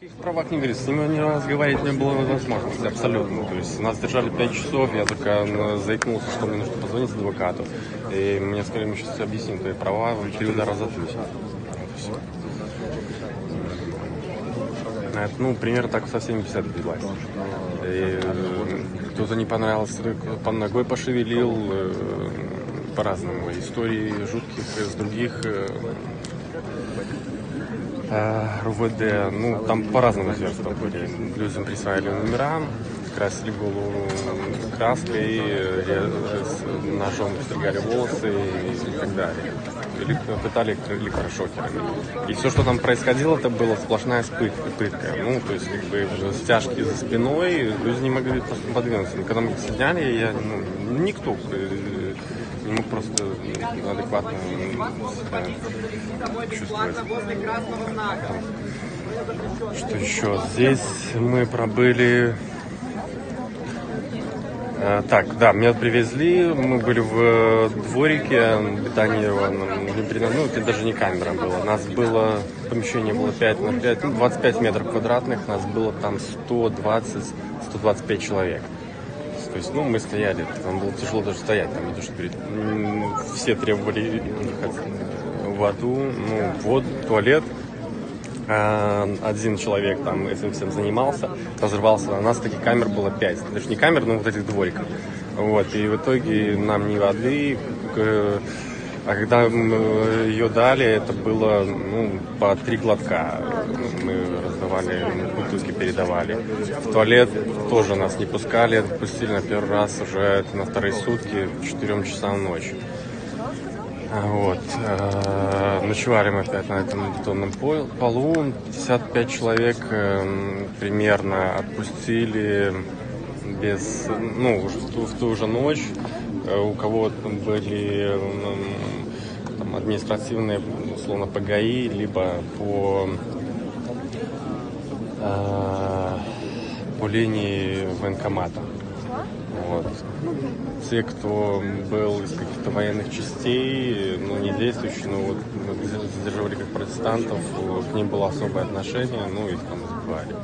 В правах не говорит, с ними разговаривать не было возможности, абсолютно. То есть нас держали 5 часов, я только заикнулся, что мне нужно позвонить адвокату. И мне сказали, мы сейчас объясним твои права, 3 удара за тысячу. Вот и все. Ну, примерно так со всеми беседами велась. И кто-то не понравился, по ногой пошевелил, по-разному. Истории жутких с других РУВД, ну, там по-разному зверства были. Людям присваивали номера, красили голову краской, ножом стригали волосы и так далее. Или пытали электрошокерами. И все, что там происходило, это была сплошная пытка. Ну, то есть, как бы, стяжки за спиной, люди не могли просто подвинуться. Когда мы сняли, никто не мог просто адекватно себя чувствовать. Что еще? Здесь мы пробыли... Так, да, меня привезли, мы были в дворике бетонированном, ну, это даже не камера была, нас было, помещение было 5 на 5, 25 метров квадратных, нас было там 120-125 человек. То есть, мы стояли, там было тяжело даже стоять, там, видишь, все требовали воду, воду, туалет. Один человек там этим всем занимался, разрывался. У нас таких камер было 5. Даже не камер, но вот этих двориков. Вот. И в итоге нам ни воды. А когда ее дали, это было по 3 глотка. Мы раздавали, бутылки передавали. В туалет тоже нас не пускали. Пустили на первый раз уже на вторые сутки к 4 часам ночи. Вот. Ночевали мы опять на этом бетонном полу. 55 человек примерно отпустили без, в ту же ночь. У кого были там, административные, условно, ПГИ, либо по линии военкомата. Вот. Те, кто был из каких-то военных частей, не действующие, мы задерживали как протестантов, к ним было особое отношение, их там избивали.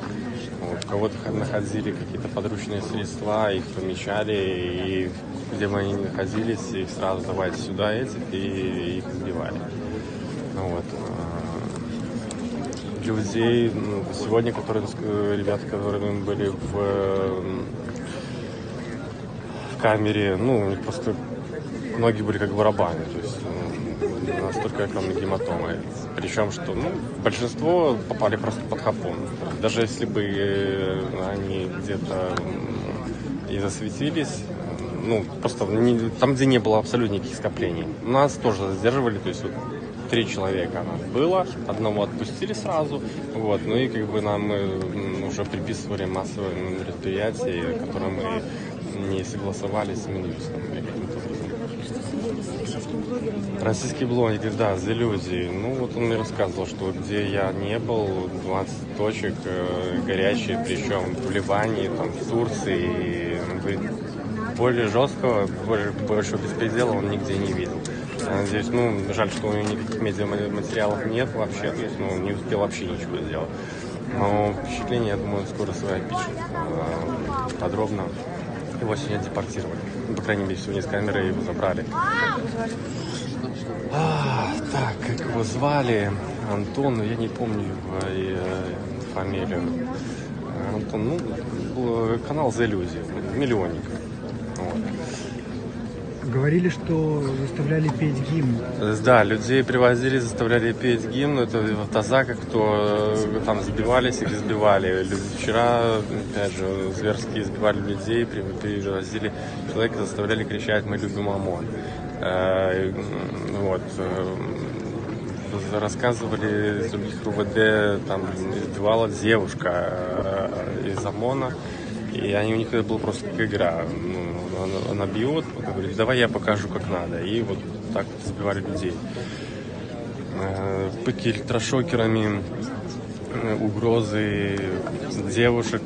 Вот. У кого-то находили какие-то подручные средства, их помечали, и где бы они ни находились, их сразу давайте сюда и их избивали. Вот. Людей, сегодня, ребята, которые были в камере, у них просто ноги были как барабаны, то есть настолько огромные гематомы. Причем, что большинство попали просто под хапон. Даже если бы они где-то и засветились, просто там, где не было абсолютно никаких скоплений. Нас тоже задерживали, то есть 3 человека нас было, одного отпустили сразу, вот, и нам уже приписывали массовые мероприятия, которые мы не согласовались с Минюстом каким-то образом. Российские блогеры, да, за иллюзии. Он мне рассказывал, что где я не был, 20 точек горячие, причем в Ливане, там, в Турции. Более жесткого, большего беспредела он нигде не видел. Надеюсь, жаль, что у него никаких медиаматериалов нет вообще, то есть, не успел вообще ничего сделать. Но впечатление, я думаю, скоро свои пишет подробно. Его сегодня депортировали. По крайней мере, сегодня из камеры его забрали. Так, как его звали? Антон, я не помню его фамилию. Антон, канал «За иллюзии», миллионник. Вот. Говорили, что заставляли петь гимн. Да, людей привозили, заставляли петь гимн. Это в автозаках, кто там сбивались, их избивали. Вчера, опять же, зверски избивали людей, привозили человека, заставляли кричать «Мы любим ОМОН». Вот. Рассказывали из других РУВД, там избивала девушка из ОМОНа. И у них это было просто как игра. Она бьет, говорит, давай я покажу, как надо. И вот так вот избивали людей. Пытки электрошокерами, угрозы девушек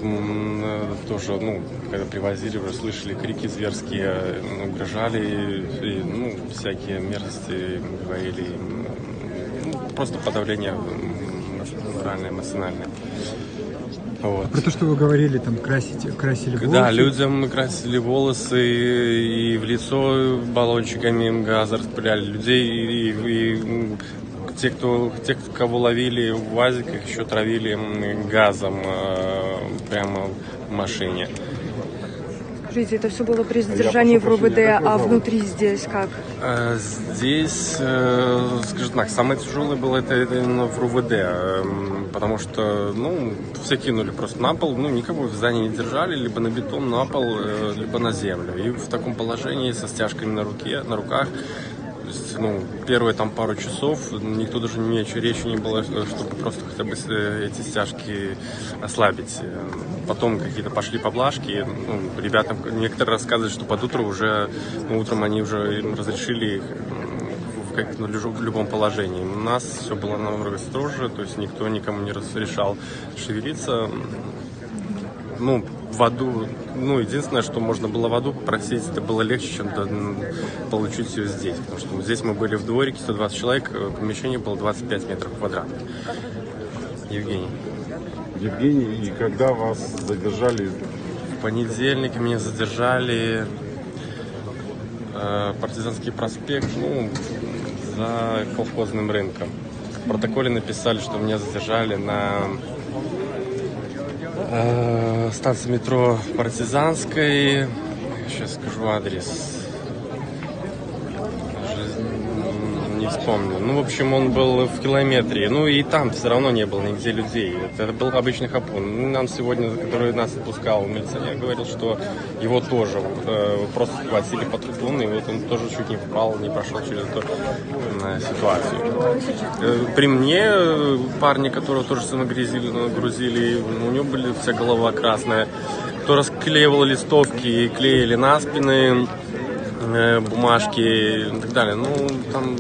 тоже, когда привозили, уже слышали крики зверские, угрожали, и, всякие мерзости говорили. Просто подавление моральное, эмоциональное. Вот. Про то, что вы говорили, там красили волосы. Да, людям мы красили волосы и в лицо баллончиками газа распыляли людей. И те, кого ловили в УАЗиках, еще травили газом прямо в машине. Скажите, это все было при задержании в РУВД, а внутри здесь как? Здесь, скажем так, самое тяжелое было это именно в РУВД, потому что, все кинули просто на пол, никого в здании не держали, либо на бетон, на пол, либо на землю. И в таком положении, со стяжками на руках, то есть, первые там пару часов никто даже речи не было, чтобы просто хотя бы эти стяжки ослабить. Потом какие-то пошли поблажки. Ребятам некоторые рассказывают, что под утро уже, утром они уже им разрешили их в любом положении. У нас все было намного строже, то есть никто никому не разрешал шевелиться. В аду, единственное, что можно было в аду попросить, это было легче, чем получить ее здесь. Потому что здесь мы были в дворике, 120 человек, помещение было 25 метров квадратных. Евгений, и когда вас задержали? в понедельник меня задержали, Партизанский проспект, за колхозным рынком. В протоколе написали, что меня задержали на станции метро Партизанской. Сейчас скажу адрес. Не вспомню. В общем, он был в километре. И там все равно не было нигде людей. Это был обычный хапун. Нам сегодня, который нас отпускал милиционер, говорил, что его тоже просто схватили по трибуну, и вот он тоже чуть не впал, не прошел через эту ситуацию. При мне парни, которого тоже все нагрузили, у него были вся голова красная. Кто расклеивал листовки, клеили на спины бумажки и так далее. Там...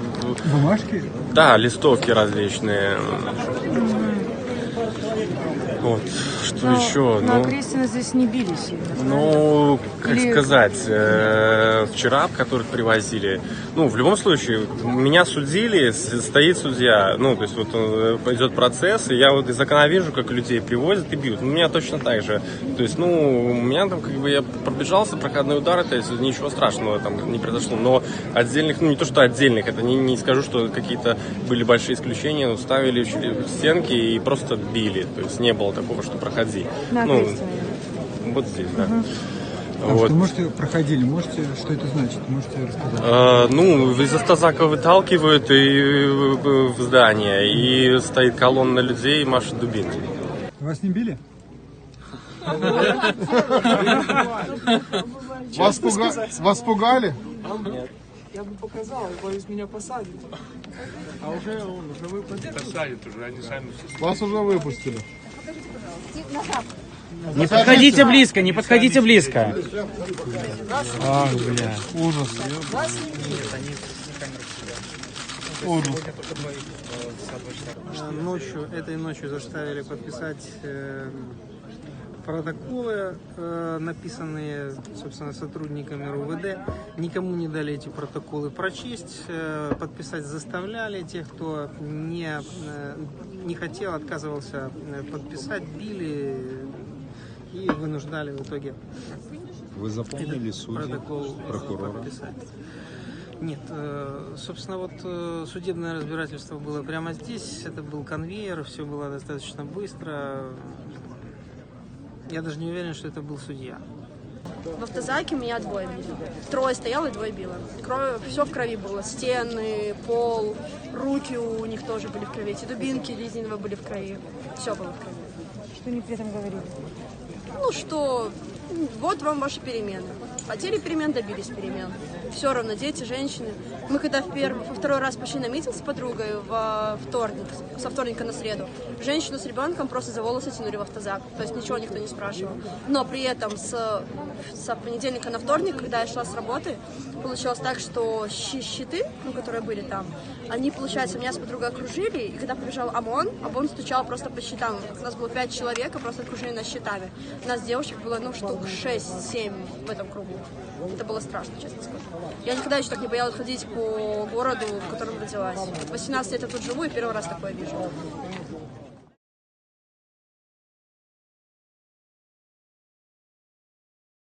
Бумажки? Да, листовки различные. Вот. Что еще? Но Крестина здесь не били сильно. Как сказать, вчера, которых привозили, в любом случае, меня судили, стоит судья, то есть вот идет процесс, и я вот из окна вижу, как людей привозят и бьют. Меня точно так же. То есть, у меня там, я пробежался, проходной удар, то есть ничего страшного там не произошло. Но отдельных, не то что отдельных, это не скажу, что какие-то были большие исключения, ставили в стенки и просто били. То есть не было такого, что проходи. На Крестина. Вот здесь, да. Вот. Что что это значит? Можете рассказать? Из автозака выталкивают и в здание, и стоит колонна людей и машет дубинками. Вас не били? Вас пугали? Нет. Я бы показал, боюсь, меня посадят. А уже выпустили. Посадят уже, они сами все. Вас уже выпустили. Не подходите близко, не подходите близко. Бля. Ужас. Этой ночью заставили подписать протоколы, написанные, собственно, сотрудниками РУВД. Никому не дали эти протоколы прочесть, подписать заставляли. Тех, кто не хотел, отказывался подписать, били и вынуждали в итоге. Вы запомнили судей, прокурора? Подписать. Нет, собственно, судебное разбирательство было прямо здесь. Это был конвейер, все было достаточно быстро. Я даже не уверен, что это был судья. В автозаке меня двое били. Трое стояло и двое било. Все в крови было. Стены, пол, руки у них тоже были в крови. Эти дубинки резиновые были в крови. Все было в крови. Что они при этом говорили? Что вот вам ваши перемены. Хотели перемен, добились перемен. Все равно, дети, женщины. Мы когда во второй раз пошли на митинг с подругой во вторник, со вторника на среду, женщину с ребенком просто за волосы тянули в автозак. То есть ничего никто не спрашивал. Но при этом с понедельника на вторник, когда я шла с работы, получилось так, что щиты, которые были там, они, получается, меня с подругой окружили, и когда побежал ОМОН стучал просто по щитам. У нас было 5 человек, просто окружили нас щитами. У нас девочек было, штук 6-7 в этом кругу. Это было страшно, честно скажу. Я никогда еще так не боялась ходить по городу, в котором родилась. 18 лет я тут живу и первый раз такое вижу.